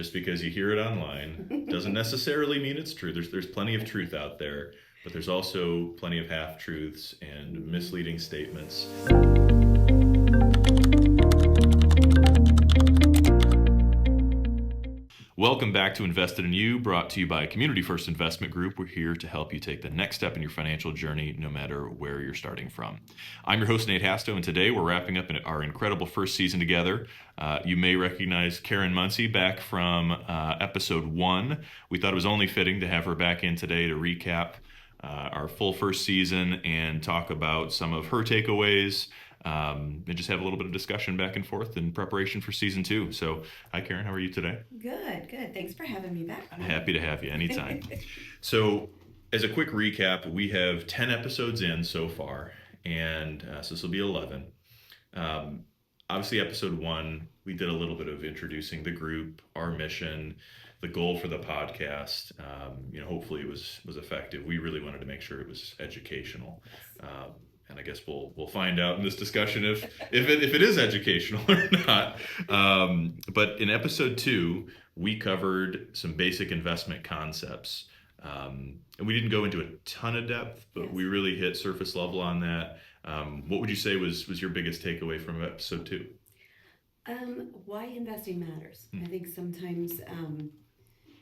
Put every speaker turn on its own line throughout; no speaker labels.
Just because you hear it online doesn't necessarily mean it's true. There's plenty of truth out there, but there's also plenty of half truths and misleading statements. Welcome back to Invested in You, brought to you by Community First Investment Group. We're here to help you take the next step in your financial journey, no matter where you're starting from. I'm your host, Nate Hasto, and today we're wrapping up our incredible first season together. You may recognize Karen Munsey back from episode 1. We thought it was only fitting to have her back in today to recap our full first season and talk about some of her takeaways, and just have a little bit of discussion back and forth in preparation for season 2. So, hi Karen, how are you today?
Good. Thanks for having me back.
I'm happy to have you anytime. So, as a quick recap, we have 10 episodes in so far, and so this will be 11. Obviously, episode 1, we did a little bit of introducing the group, our mission, the goal for the podcast. Hopefully it was effective. We really wanted to make sure it was educational. And I guess we'll find out in this discussion if it is educational or not. But in episode 2, we covered some basic investment concepts. And we didn't go into a ton of depth, but we really hit surface level on that. What would you say was your biggest takeaway from episode 2?
Why investing matters. I think sometimes,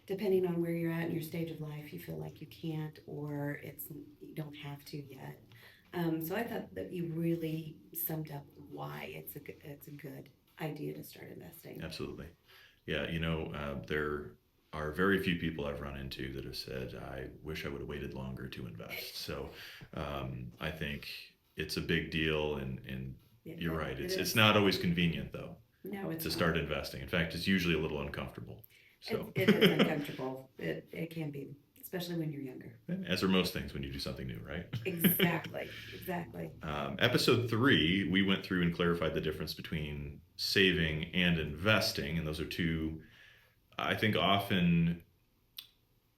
depending on where you're at in your stage of life, you feel like you can't or you don't have to yet. So I thought that you really summed up why it's a good idea to start investing.
Absolutely. Yeah, there are very few people I've run into that have said, I wish I would have waited longer to invest. So I think it's a big deal, and you're right. It's not always convenient, though,
no, it's
to
not.
start investing. In fact, it's usually a little uncomfortable. So
it is uncomfortable. It can be, especially when you're younger.
As are most things when you do something new, right?
Exactly.
Episode 3, we went through and clarified the difference between saving and investing, and those are two, I think, often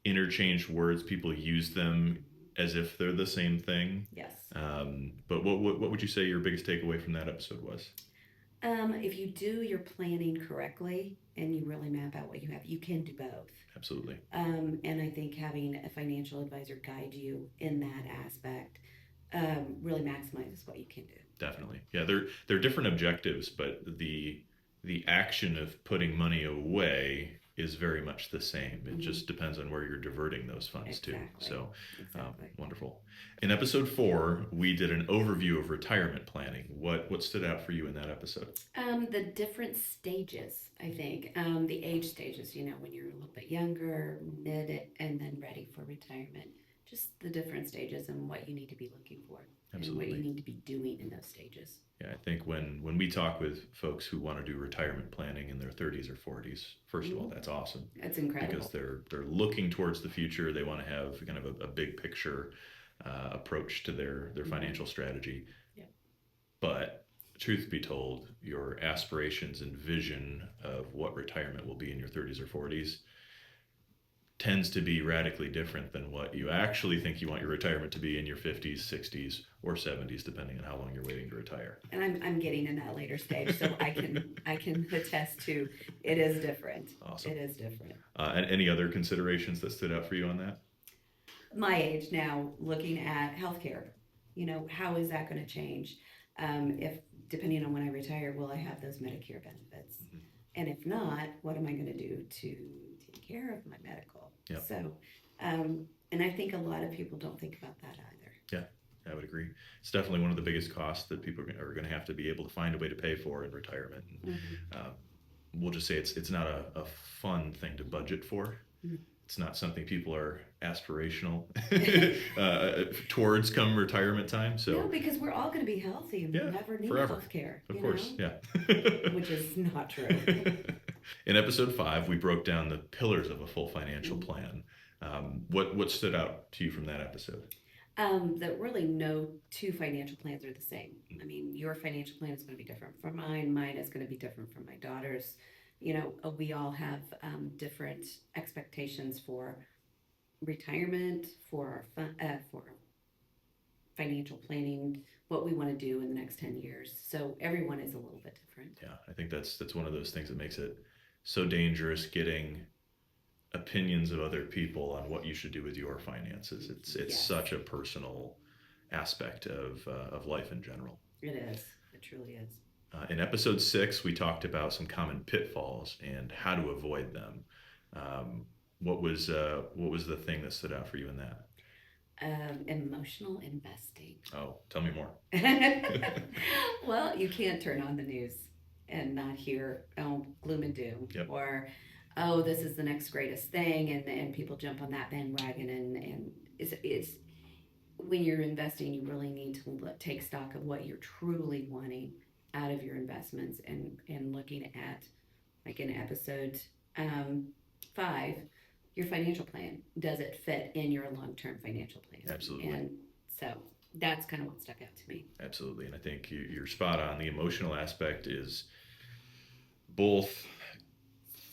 interchanged words. People use them as if they're the same thing.
Yes.
But what would you say your biggest takeaway from that episode was?
If you do your planning correctly and you really map out what you have, you can do both.
Absolutely.
And I think having a financial advisor guide you in that aspect really maximizes what you can do.
Definitely. Yeah, they're different objectives, but the action of putting money away is very much the same. It just depends on where you're diverting those funds to. So, wonderful. In episode 4, we did an overview of retirement planning. What stood out for you in that episode?
The different stages, I think. The age stages, when you're a little bit younger, mid, and then ready for retirement. Just the different stages and what you need to be looking for.
Absolutely.
And what you need to be doing in those stages.
Yeah, I think when we talk with folks who want to do retirement planning in their 30s or 40s, first of all, that's awesome.
That's incredible.
Because they're looking towards the future. They want to have kind of a big picture approach to their financial strategy.
Yeah.
But truth be told, your aspirations and vision of what retirement will be in your 30s or 40s tends to be radically different than what you actually think you want your retirement to be in your 50s, 60s, or 70s, depending on how long you're waiting to retire.
And I'm getting in that later stage, so I can attest to it is different.
Awesome.
It is different.
And any other considerations that stood out for you on that?
My age now, looking at healthcare, how is that going to change? If depending on when I retire, will I have those Medicare benefits? Mm-hmm. And if not, what am I going to do to take care of my medical?
Yep.
So, and I think a lot of people don't think about that either.
Yeah, I would agree. It's definitely one of the biggest costs that people are going to have to be able to find a way to pay for in retirement. We'll just say it's not a fun thing to budget for. Mm-hmm. It's not something people are aspirational towards come retirement time. So
no, because we're all going to be healthy and we'll never need health care.
Of course, yeah.
Which is not true.
In episode 5, we broke down the pillars of a full financial plan. What stood out to you from that episode?
That really no two financial plans are the same. I mean, your financial plan is going to be different from mine. Mine is going to be different from my daughter's. We all have different expectations for retirement, for financial planning, what we want to do in the next 10 years. So everyone is a little bit different.
Yeah, I think that's one of those things that makes it so dangerous getting opinions of other people on what you should do with your finances. It's
Yes,
such a personal aspect of life in general.
it is. It truly is.
In episode 6, we talked about some common pitfalls and how to avoid them. Um, what was the thing that stood out for you in that?
Emotional investing.
Oh, tell me more.
Well, you can't turn on the news and not hear, oh, gloom and doom,
Yep.
or oh, this is the next greatest thing, and people jump on that bandwagon, and it's when you're investing, you really need to take stock of what you're truly wanting out of your investments, and looking at, like in episode 5, your financial plan. Does it fit in your long-term financial plan?
Absolutely.
And so that's kind of what stuck out to me.
Absolutely. And I think you're spot on. The emotional aspect is both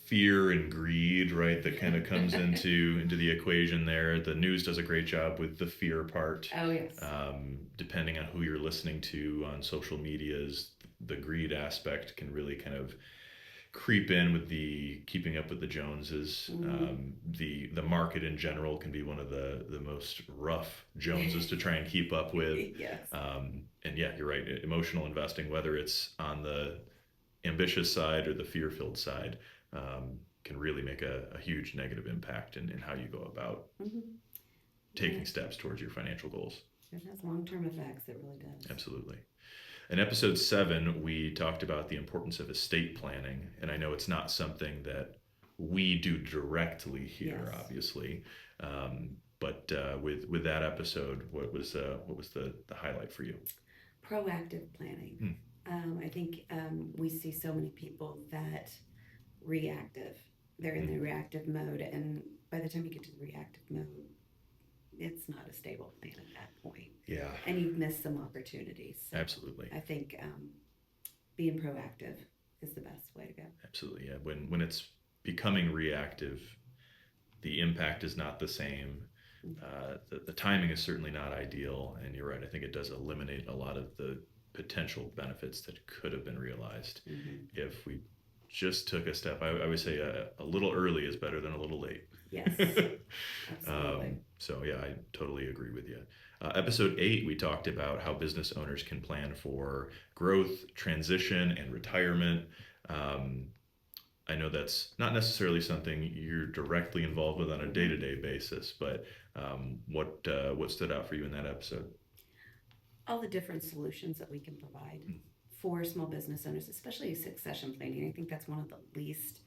fear and greed, right? That kind of comes into the equation there. The news does a great job with the fear part.
Oh, yes.
Depending on who you're listening to on social medias, the greed aspect can really kind of creep in with the keeping up with the Joneses. The market in general can be one of the most rough Joneses to try and keep up with.
Yes.
And yeah, you're right. Emotional investing, whether it's on the ambitious side or the fear-filled side, can really make a huge negative impact in how you go about taking steps towards your financial goals.
It has long-term effects. It really does.
Absolutely. In episode 7, we talked about the importance of estate planning, and I know it's not something that we do directly here,
Yes.
obviously, but with that episode, what was the highlight for you?
Proactive planning. I think we see so many people that reactive. They're in the reactive mode, and by the time you get to the reactive mode, it's not a stable plan at that point.
Yeah.
And you've missed some opportunities. So
Absolutely.
I think being proactive is the best way to go.
Absolutely. Yeah. When it's becoming reactive, the impact is not the same. The timing is certainly not ideal, and you're right. I think it does eliminate a lot of the potential benefits that could have been realized if we just took a step. I would say a little early is better than a little late.
Yes. Absolutely.
So yeah, I totally agree with you. Episode 8, we talked about how business owners can plan for growth, transition, and retirement. I know that's not necessarily something you're directly involved with on a day-to-day basis, but what stood out for you in that episode?
All the different solutions that we can provide for small business owners, especially succession planning. I think that's one of the least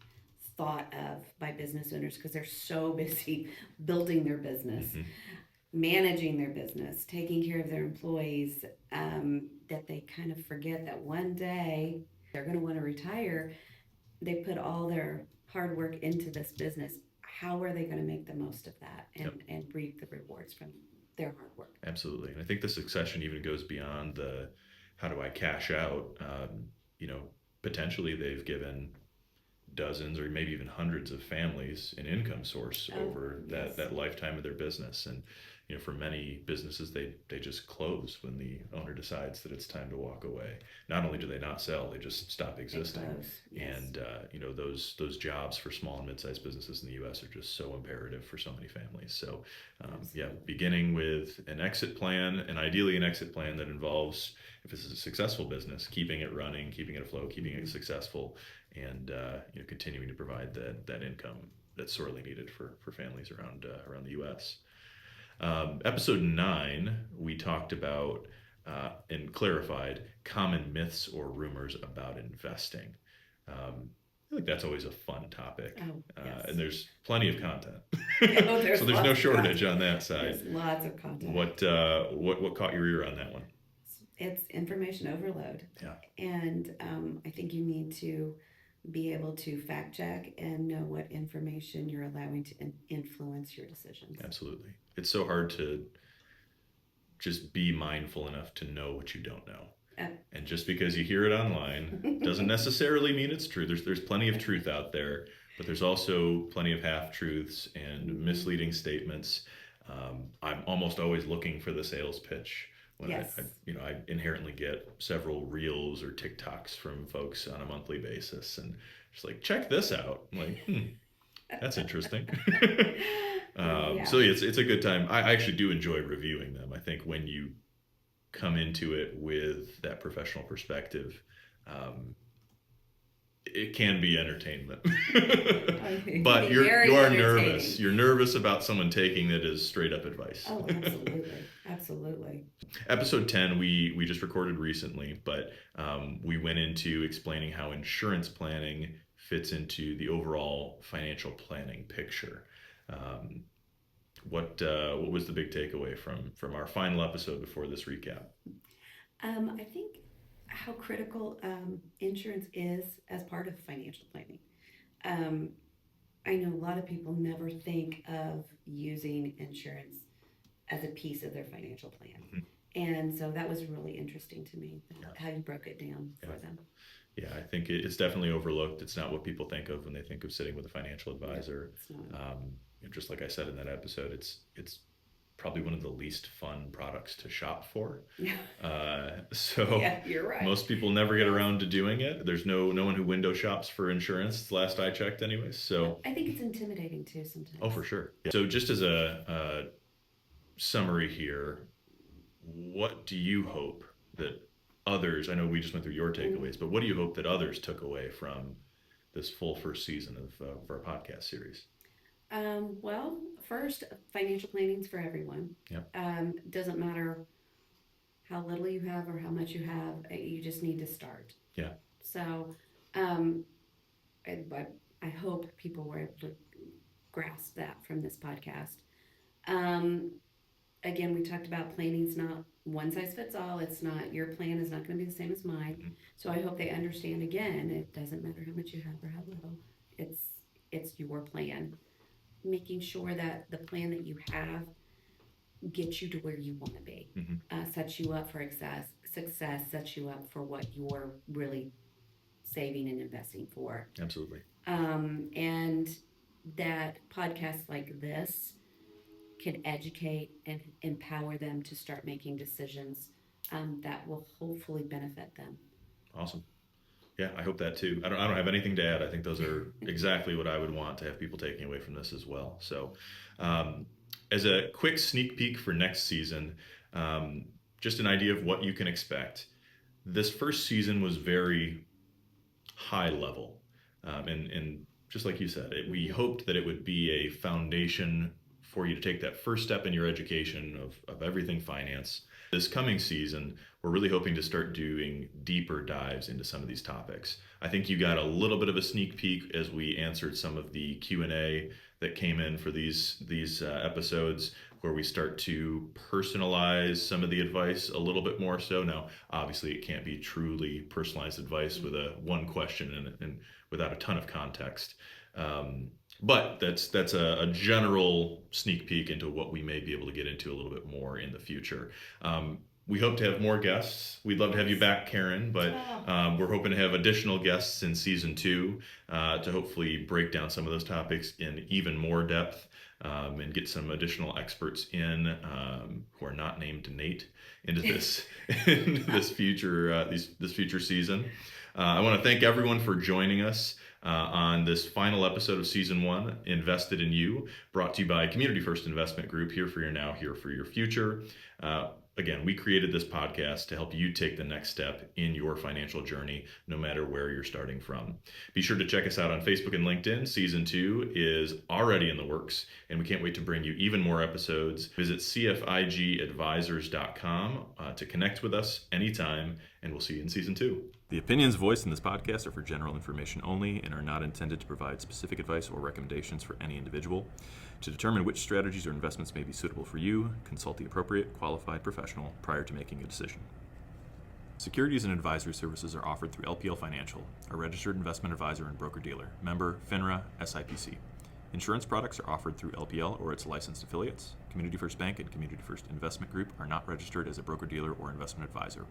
thought of by business owners because they're so busy building their business, managing their business, taking care of their employees, that they kind of forget that one day they're going to want to retire. They put all their hard work into this business. How are they going to make the most of that and reap the rewards from their hard work?
Absolutely. And I think the succession even goes beyond the how do I cash out? Potentially they've given dozens or maybe even hundreds of families an income source over that lifetime of their business. And for many businesses, they just close when the owner decides that it's time to walk away. Not only do they not sell, they just stop existing.
Yes.
And those jobs for small and mid-sized businesses in the U.S. are just so imperative for so many families. So beginning with an exit plan, and ideally an exit plan that involves, if it's a successful business, keeping it running, keeping it afloat, keeping it successful, and continuing to provide that income that's sorely needed for families around the U.S. Episode 9, we talked about and clarified common myths or rumors about investing. I feel like that's always a fun topic. And there's plenty of content. So there's no shortage on that side.
There's lots of content.
What caught your ear on that one?
It's information overload.
Yeah.
And I think you need to be able to fact check and know what information you're allowing to influence your decisions.
Absolutely. It's so hard to just be mindful enough to know what you don't know. And just because you hear it online doesn't necessarily mean it's true. There's plenty of truth out there, but there's also plenty of half-truths and misleading statements. I'm almost always looking for the sales pitch. When I inherently get several reels or TikToks from folks on a monthly basis, and She's like, check this out. I'm like, that's interesting.
Yeah.
So it's a good time. I actually do enjoy reviewing them. I think when you come into it with that professional perspective, um, it can be entertainment.
It
But
can be
you
very
are
entertaining.
nervous. You're nervous about someone taking it as straight up advice.
Oh, absolutely. Absolutely.
Episode 10 we just recorded recently, but we went into explaining how insurance planning fits into the overall financial planning picture. Um, what was the big takeaway from our final episode before this recap?
I think how critical insurance is as part of financial planning. Um, I know a lot of people never think of using insurance as a piece of their financial plan.
Mhm.
And so that was really interesting to me,
Yeah.
how you broke it down
Yeah.
for them.
Yeah, I think it's definitely overlooked. It's not what people think of when they think of sitting with a financial advisor.
It's not.
Just like I said in that episode, it's probably one of the least fun products to shop for. So
Yeah, you're right.
most people never get around to doing it. There's no one who window shops for insurance. Last I checked, anyways. So
I think it's intimidating too sometimes.
oh, for sure. Yeah. So just as a summary here, what do you hope that others? I know we just went through your takeaways, but what do you hope that others took away from this full first season of our podcast series?
Well, first, financial planning's for everyone.
Yep.
Doesn't matter how little you have or how much you have, you just need to start.
Yeah.
So, I, I hope people were able to grasp that from this podcast. Again, we talked about planning's not one size fits all. It's not, your plan is not going to be the same as mine.
Mhm.
So I hope they understand again, it doesn't matter how much you have or how little. It's your plan. Making sure that the plan that you have gets you to where you want to be, sets you up for success, sets you up for what you're really saving and investing for.
Absolutely.
And that podcasts like this can educate and empower them to start making decisions that will hopefully benefit them.
Awesome. Yeah, I hope that too. I don't have anything to add. I think those are exactly what I would want to have people taking away from this as well. So, as a quick sneak peek for next season, just an idea of what you can expect. This first season was very high level, and just like you said, we hoped that it would be a foundation for you to take that first step in your education of everything finance. This coming season, we're really hoping to start doing deeper dives into some of these topics. I think you got a little bit of a sneak peek as we answered some of the Q&A that came in for these episodes, where we start to personalize some of the advice a little bit more so. Now, obviously, it can't be truly personalized advice with a one question and without a ton of context. But that's a general sneak peek into what we may be able to get into a little bit more in the future. We hope to have more guests. We'd love to have you back, Karen, but we're hoping to have additional guests in season 2 to hopefully break down some of those topics in even more depth, and get some additional experts in who are not named Nate into this this future season. I want to thank everyone for joining us on this final episode of season 1, Invested in You, brought to you by Community First Investment Group. Here for your now, here for your future. Again, we created this podcast to help you take the next step in your financial journey, no matter where you're starting from. Be sure to check us out on Facebook and LinkedIn. Season 2 is already in the works, and we can't wait to bring you even more episodes. Visit cfigadvisors.com to connect with us anytime, and we'll see you in season 2.
The opinions voiced in this podcast are for general information only and are not intended to provide specific advice or recommendations for any individual. To determine which strategies or investments may be suitable for you, consult the appropriate qualified professional prior to making a decision. Securities and advisory services are offered through LPL Financial, a registered investment advisor and broker-dealer, member FINRA SIPC. Insurance products are offered through LPL or its licensed affiliates. Community First Bank and Community First Investment Group are not registered as a broker-dealer or investment advisor.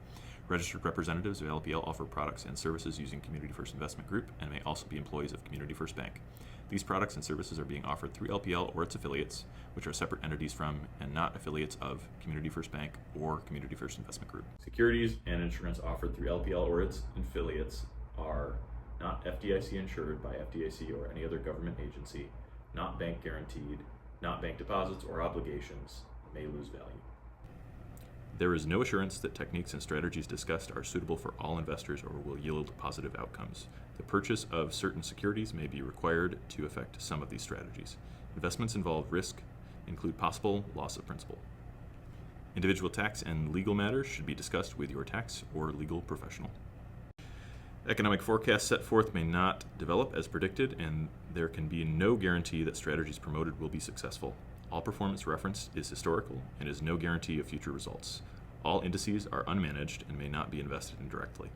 Registered representatives of LPL offer products and services using Community First Investment Group and may also be employees of Community First Bank. These products and services are being offered through LPL or its affiliates, which are separate entities from and not affiliates of Community First Bank or Community First Investment Group. Securities and insurance offered through LPL or its affiliates are not FDIC insured by FDIC or any other government agency, not bank guaranteed, not bank deposits or obligations, may lose value. There is no assurance that techniques and strategies discussed are suitable for all investors or will yield positive outcomes. The purchase of certain securities may be required to affect some of these strategies. Investments involve risk, include possible loss of principal. Individual tax and legal matters should be discussed with your tax or legal professional. Economic forecasts set forth may not develop as predicted, and there can be no guarantee that strategies promoted will be successful. All performance referenced is historical and is no guarantee of future results. All indices are unmanaged and may not be invested in directly.